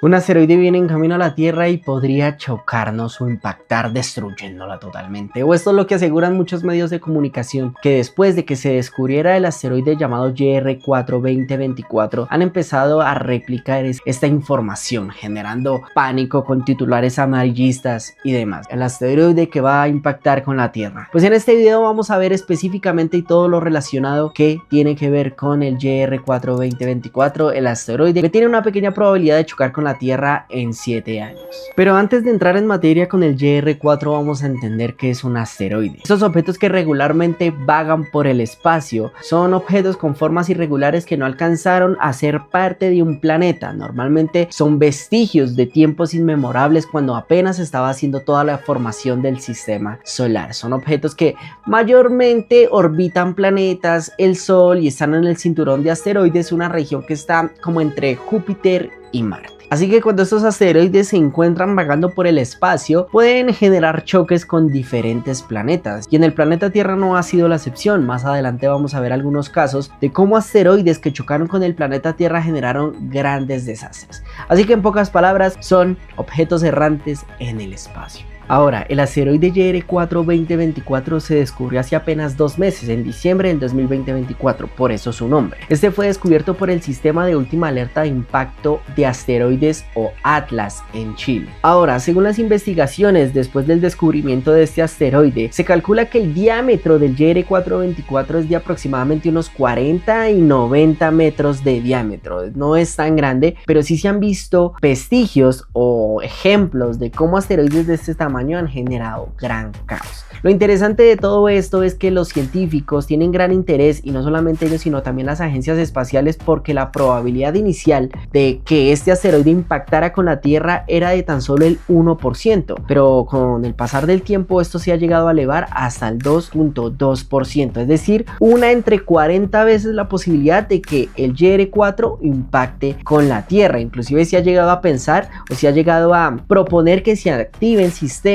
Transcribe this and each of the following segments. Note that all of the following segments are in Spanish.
Un asteroide viene en camino a la Tierra y podría chocarnos o impactar destruyéndola totalmente. O esto es lo que aseguran muchos medios de comunicación, que después de que se descubriera el asteroide llamado YR4 2024 han empezado a replicar esta información, generando pánico con titulares amarillistas y demás. El asteroide que va a impactar con la Tierra. Pues en este video vamos a ver específicamente y todo lo relacionado que tiene que ver con el YR4 2024, el asteroide que tiene una pequeña probabilidad de chocar con la Tierra en 7 años. Pero antes de entrar en materia con el YR4 vamos a entender qué es un asteroide. Estos objetos que regularmente vagan por el espacio son objetos con formas irregulares que no alcanzaron a ser parte de un planeta. Normalmente son vestigios de tiempos inmemorables cuando apenas estaba haciendo toda la formación del sistema solar. Son objetos que mayormente orbitan planetas, el Sol, y están en el cinturón de asteroides, una región que está como entre Júpiter y Marte. Así que cuando estos asteroides se encuentran vagando por el espacio, pueden generar choques con diferentes planetas. Y en el planeta Tierra no ha sido la excepción. Más adelante vamos a ver algunos casos de cómo asteroides que chocaron con el planeta Tierra generaron grandes desastres. Así que en pocas palabras, son objetos errantes en el espacio. Ahora, el asteroide YR4 2024 se descubrió hace apenas 2 meses, en diciembre del 2024, por eso su nombre. Este fue descubierto por el Sistema de Última Alerta de Impacto de Asteroides o ATLAS en Chile. Ahora, según las investigaciones, después del descubrimiento de este asteroide, se calcula que el diámetro del YR4 24 es de aproximadamente unos 40 y 90 metros de diámetro. No es tan grande, pero sí se han visto vestigios o ejemplos de cómo asteroides de este tamaño han generado gran caos. Lo interesante de todo esto es que los científicos tienen gran interés, y no solamente ellos sino también las agencias espaciales, porque la probabilidad inicial de que este asteroide impactara con la Tierra era de tan solo el 1%, pero con el pasar del tiempo esto se ha llegado a elevar hasta el 2.2%, es decir, una entre 40 veces la posibilidad de que el YR4 impacte con la Tierra. Inclusive se ha llegado a pensar o se ha llegado a proponer que se activen sistemas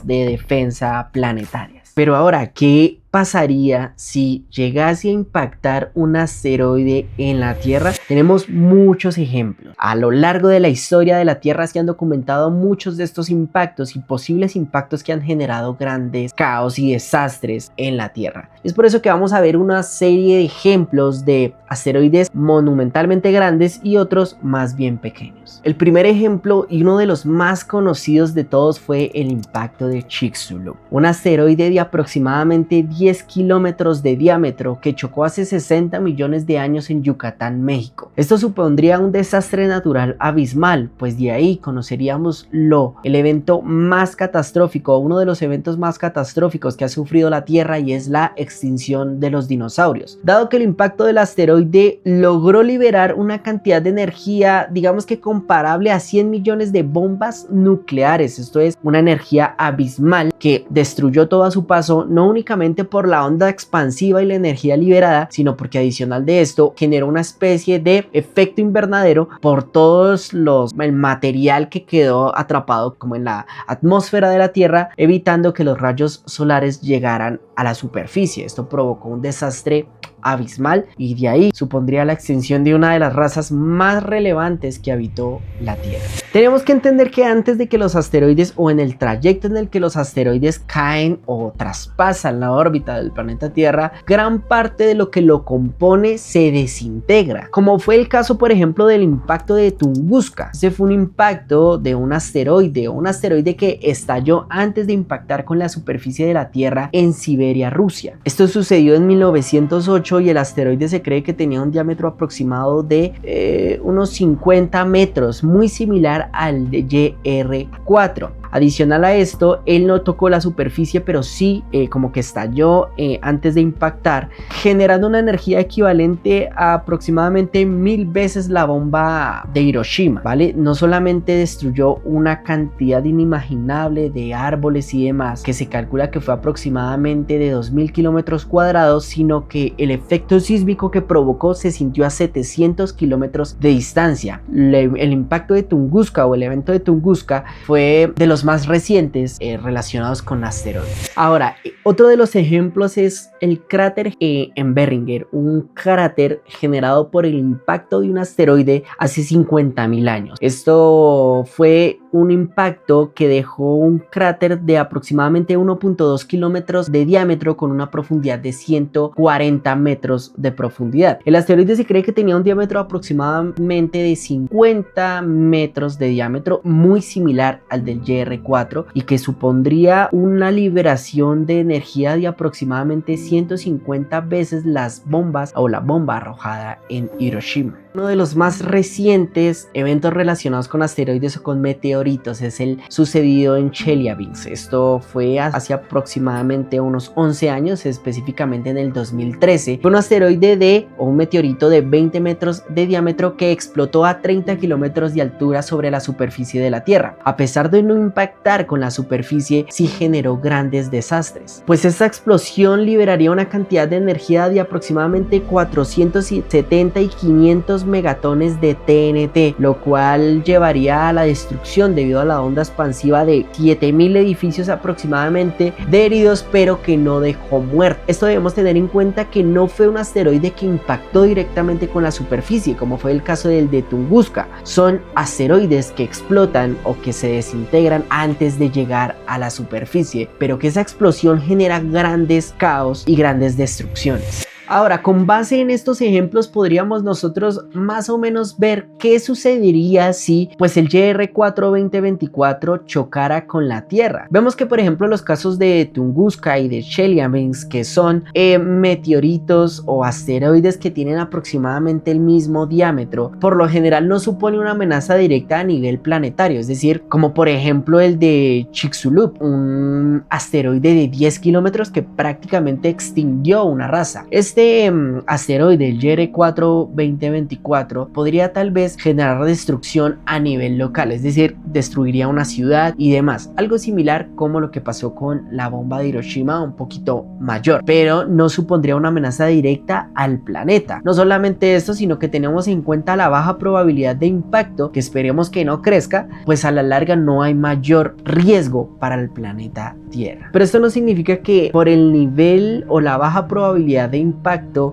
de defensa planetarias. Pero ahora, ¿qué pasaría si llegase a impactar un asteroide en la Tierra? Tenemos muchos ejemplos. A lo largo de la historia de la Tierra se han documentado muchos de estos impactos y posibles impactos que han generado grandes caos y desastres en la Tierra. Es por eso que vamos a ver una serie de ejemplos de asteroides monumentalmente grandes y otros más bien pequeños. El primer ejemplo y uno de los más conocidos de todos fue el impacto de Chicxulub, un asteroide de aproximadamente 10 kilómetros de diámetro que chocó hace 60 millones de años en Yucatán, México. Esto supondría un desastre natural abismal, pues de ahí conoceríamos el evento más catastrófico, uno de los eventos más catastróficos que ha sufrido la Tierra, y es la extinción de los dinosaurios. Dado que el impacto del asteroide logró liberar una cantidad de energía, digamos que comparable a 100 millones de bombas nucleares. Esto es una energía abismal que destruyó todo a su paso, no únicamente por la onda expansiva y la energía liberada, sino porque adicional de esto generó una especie de efecto invernadero por todos el material que quedó atrapado como en la atmósfera de la Tierra, evitando que los rayos solares llegaran a la superficie. Esto provocó un desastre abismal y de ahí supondría la extinción de una de las razas más relevantes que habitó la Tierra. Tenemos que entender que antes de que los asteroides, o en el trayecto en el que los asteroides caen o traspasan la órbita del planeta Tierra, gran parte de lo que lo compone se desintegra, como fue el caso por ejemplo del impacto de Tunguska. Ese fue un impacto de un asteroide que estalló antes de impactar con la superficie de la Tierra en Siberia, Rusia. Esto sucedió en 1908 y el asteroide se cree que tenía un diámetro aproximado de unos 50 metros, muy similar al de YR4. Adicional a esto, él no tocó la superficie, pero sí como que estalló antes de impactar, generando una energía equivalente a aproximadamente 1000 veces la bomba de Hiroshima, ¿vale? No solamente destruyó una cantidad inimaginable de árboles y demás, que se calcula que fue aproximadamente de 2000 kilómetros cuadrados, sino que el efecto sísmico que provocó se sintió a 700 kilómetros de distancia. El impacto de Tunguska, o el evento de Tunguska, fue de los más recientes relacionados con asteroides. Ahora, otro de los ejemplos es el cráter en Behringer, un cráter generado por el impacto de un asteroide hace 50.000 años. Esto fue un impacto que dejó un cráter de aproximadamente 1.2 kilómetros de diámetro con una profundidad de 140 metros de profundidad. El asteroide se cree que tenía un diámetro aproximadamente de 50 metros de diámetro, muy similar al del JR4, y que supondría una liberación de energía de aproximadamente 150 veces las bombas o la bomba arrojada en Hiroshima. Uno de los más recientes eventos relacionados con asteroides o con meteoritos es el sucedido en Chelyabinsk. Esto fue hace aproximadamente unos 11 años, específicamente en el 2013. Fue un asteroide o un meteorito de 20 metros de diámetro que explotó a 30 kilómetros de altura sobre la superficie de la Tierra. A pesar de no impactar con la superficie, sí generó grandes desastres, pues esta explosión liberaría una cantidad de energía de aproximadamente 470 y 500 megatones de TNT, lo cual llevaría a la destrucción debido a la onda expansiva de 7.000 edificios aproximadamente de heridos, pero que no dejó muertos. Esto debemos tener en cuenta que no fue un asteroide que impactó directamente con la superficie, como fue el caso del de Tunguska. Son asteroides que explotan o que se desintegran antes de llegar a la superficie, pero que esa explosión genera grandes caos y grandes destrucciones. Ahora, con base en estos ejemplos podríamos nosotros más o menos ver qué sucedería si pues el JR4 2024 chocara con la Tierra. Vemos que por ejemplo los casos de Tunguska y de Chelyabinsk, que son meteoritos o asteroides que tienen aproximadamente el mismo diámetro, por lo general no supone una amenaza directa a nivel planetario, es decir, como por ejemplo el de Chicxulub, un asteroide de 10 kilómetros que prácticamente extinguió una raza. Este asteroide, el JR4 2024, podría tal vez generar destrucción a nivel local, es decir, destruiría una ciudad y demás, algo similar como lo que pasó con la bomba de Hiroshima, un poquito mayor, pero no supondría una amenaza directa al planeta. No solamente esto, sino que tenemos en cuenta la baja probabilidad de impacto, que esperemos que no crezca, pues a la larga no hay mayor riesgo para el planeta Tierra. Pero esto no significa que por el nivel o la baja probabilidad de impacto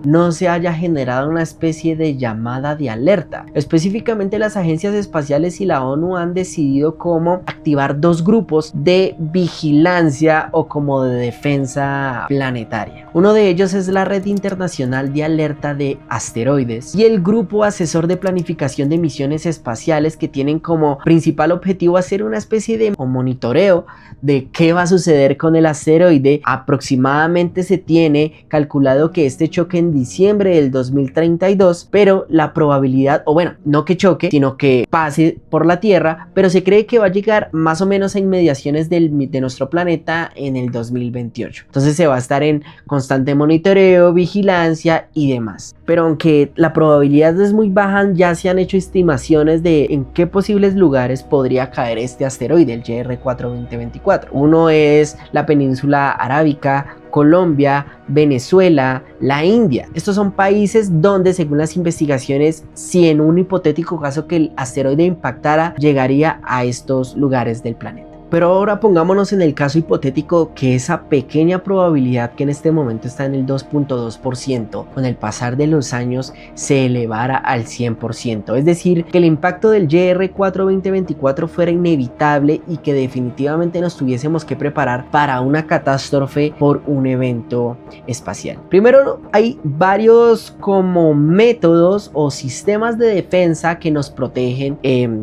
no se haya generado una especie de llamada de alerta. Específicamente las agencias espaciales y la ONU han decidido cómo activar dos grupos de vigilancia o como de defensa planetaria. Uno de ellos es la Red Internacional de Alerta de Asteroides y el Grupo Asesor de Planificación de Misiones Espaciales, que tienen como principal objetivo hacer una especie de monitoreo de qué va a suceder con el asteroide. Aproximadamente se tiene calculado que este choque en diciembre del 2032, pero la probabilidad, o bueno, no que choque, sino que pase por la Tierra, pero se cree que va a llegar más o menos a inmediaciones de nuestro planeta en el 2028. Entonces se va a estar en constante monitoreo, vigilancia y demás. Pero aunque la probabilidad es muy baja, ya se han hecho estimaciones de en qué posibles lugares podría caer este asteroide, el JR4 2024. Uno es la península arábica, Colombia, Venezuela, la India. Estos son países donde, según las investigaciones, si en un hipotético caso que el asteroide impactara, llegaría a estos lugares del planeta. Pero ahora pongámonos en el caso hipotético que esa pequeña probabilidad, que en este momento está en el 2.2%, con el pasar de los años se elevara al 100%. Es decir, que el impacto del JR4 2024 fuera inevitable y que definitivamente nos tuviésemos que preparar para una catástrofe por un evento espacial. Primero, hay varios como métodos o sistemas de defensa que nos protegen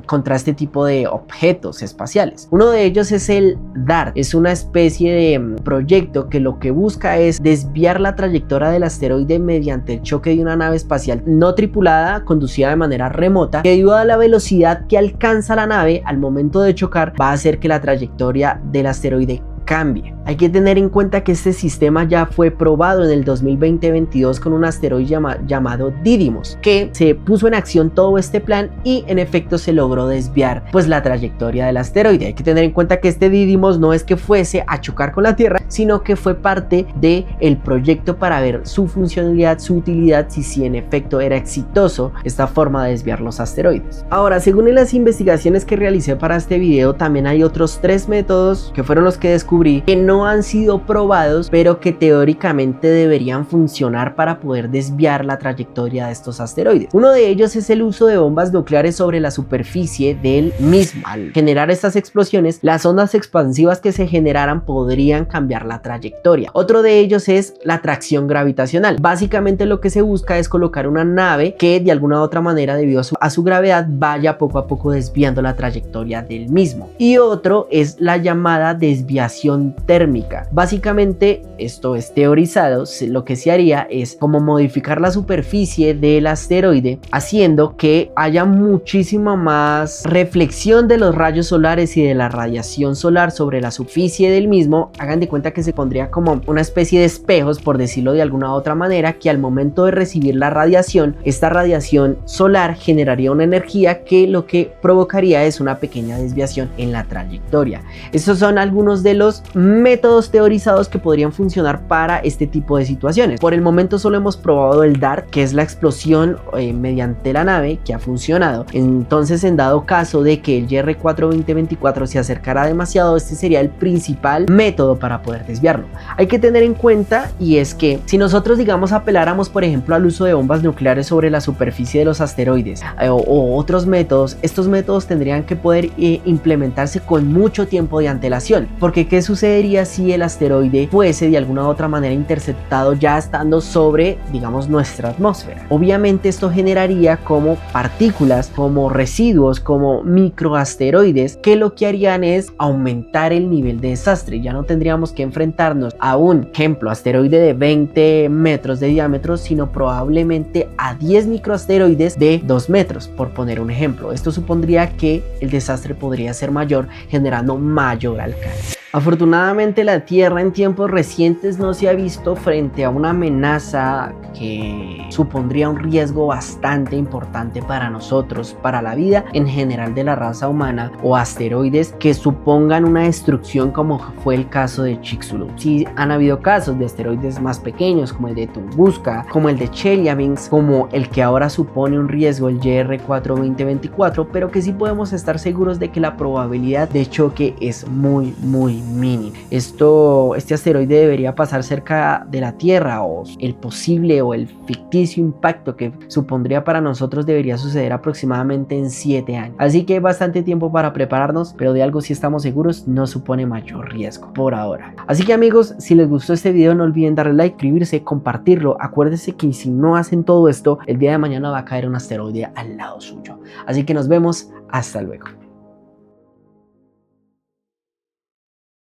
contra este tipo de objetos espaciales. Uno de ellos es el DART. Es una especie de proyecto que lo que busca es desviar la trayectoria del asteroide mediante el choque de una nave espacial no tripulada conducida de manera remota, que debido a la velocidad que alcanza la nave al momento de chocar va a hacer que la trayectoria del asteroide cambie. Hay que tener en cuenta que este sistema ya fue probado en el 2020-22 con un asteroide llamado Didymos, que se puso en acción todo este plan y en efecto se logró desviar pues la trayectoria del asteroide. Hay que tener en cuenta que este Didymos no es que fuese a chocar con la Tierra, sino que fue parte del proyecto para ver su funcionalidad, su utilidad, si en efecto era exitoso esta forma de desviar los asteroides. Ahora, según las investigaciones que realicé para este video, también hay otros 3 métodos que fueron los que descubrí que no no han sido probados, pero que teóricamente deberían funcionar para poder desviar la trayectoria de estos asteroides. Uno de ellos es el uso de bombas nucleares sobre la superficie del mismo. Al generar estas explosiones, las ondas expansivas que se generaran podrían cambiar la trayectoria. Otro de ellos es la atracción gravitacional. Básicamente lo que se busca es colocar una nave que de alguna u otra manera, debido a su gravedad, vaya poco a poco desviando la trayectoria del mismo. Y otro es la llamada desviación térmica. Básicamente, esto es teorizado, lo que se haría es como modificar la superficie del asteroide, haciendo que haya muchísima más reflexión de los rayos solares y de la radiación solar sobre la superficie del mismo. Hagan de cuenta que se pondría como una especie de espejos, por decirlo de alguna u otra manera, que al momento de recibir la radiación, esta radiación solar generaría una energía que lo que provocaría es una pequeña desviación en la trayectoria. Estos son algunos de los métodos teorizados que podrían funcionar para este tipo de situaciones. Por el momento solo hemos probado el DART, que es la explosión mediante la nave, que ha funcionado. Entonces, en dado caso de que el JR4 2024 se acercara demasiado, este sería el principal método para poder desviarlo. Hay que tener en cuenta, y es que si nosotros, digamos, apeláramos por ejemplo al uso de bombas nucleares sobre la superficie de los asteroides o otros métodos, estos métodos tendrían que poder implementarse con mucho tiempo de antelación, porque ¿qué sucedería si el asteroide fuese de alguna u otra manera interceptado ya estando sobre, digamos, nuestra atmósfera? Obviamente esto generaría como partículas, como residuos, como microasteroides, que lo que harían es aumentar el nivel de desastre. Ya no tendríamos que enfrentarnos a un ejemplo asteroide de 20 metros de diámetro, sino probablemente a 10 microasteroides de 2 metros, por poner un ejemplo. Esto supondría que el desastre podría ser mayor, generando mayor alcance. Afortunadamente, la Tierra en tiempos recientes no se ha visto frente a una amenaza que supondría un riesgo bastante importante para nosotros, para la vida en general de la raza humana, o asteroides que supongan una destrucción como fue el caso de Chicxulub. Sí han habido casos de asteroides más pequeños como el de Tunguska, como el de Chelyabinsk, como el que ahora supone un riesgo, el JR4 2024, pero que sí podemos estar seguros de que la probabilidad de choque es muy mínimo. Este asteroide debería pasar cerca de la Tierra, o el posible o el ficticio impacto que supondría para nosotros debería suceder aproximadamente en 7 años. Así que hay bastante tiempo para prepararnos, pero de algo sí estamos seguros, no supone mayor riesgo por ahora. Así que amigos, si les gustó este video no olviden darle like, suscribirse, compartirlo. Acuérdense que si no hacen todo esto, el día de mañana va a caer un asteroide al lado suyo. Así que nos vemos, hasta luego.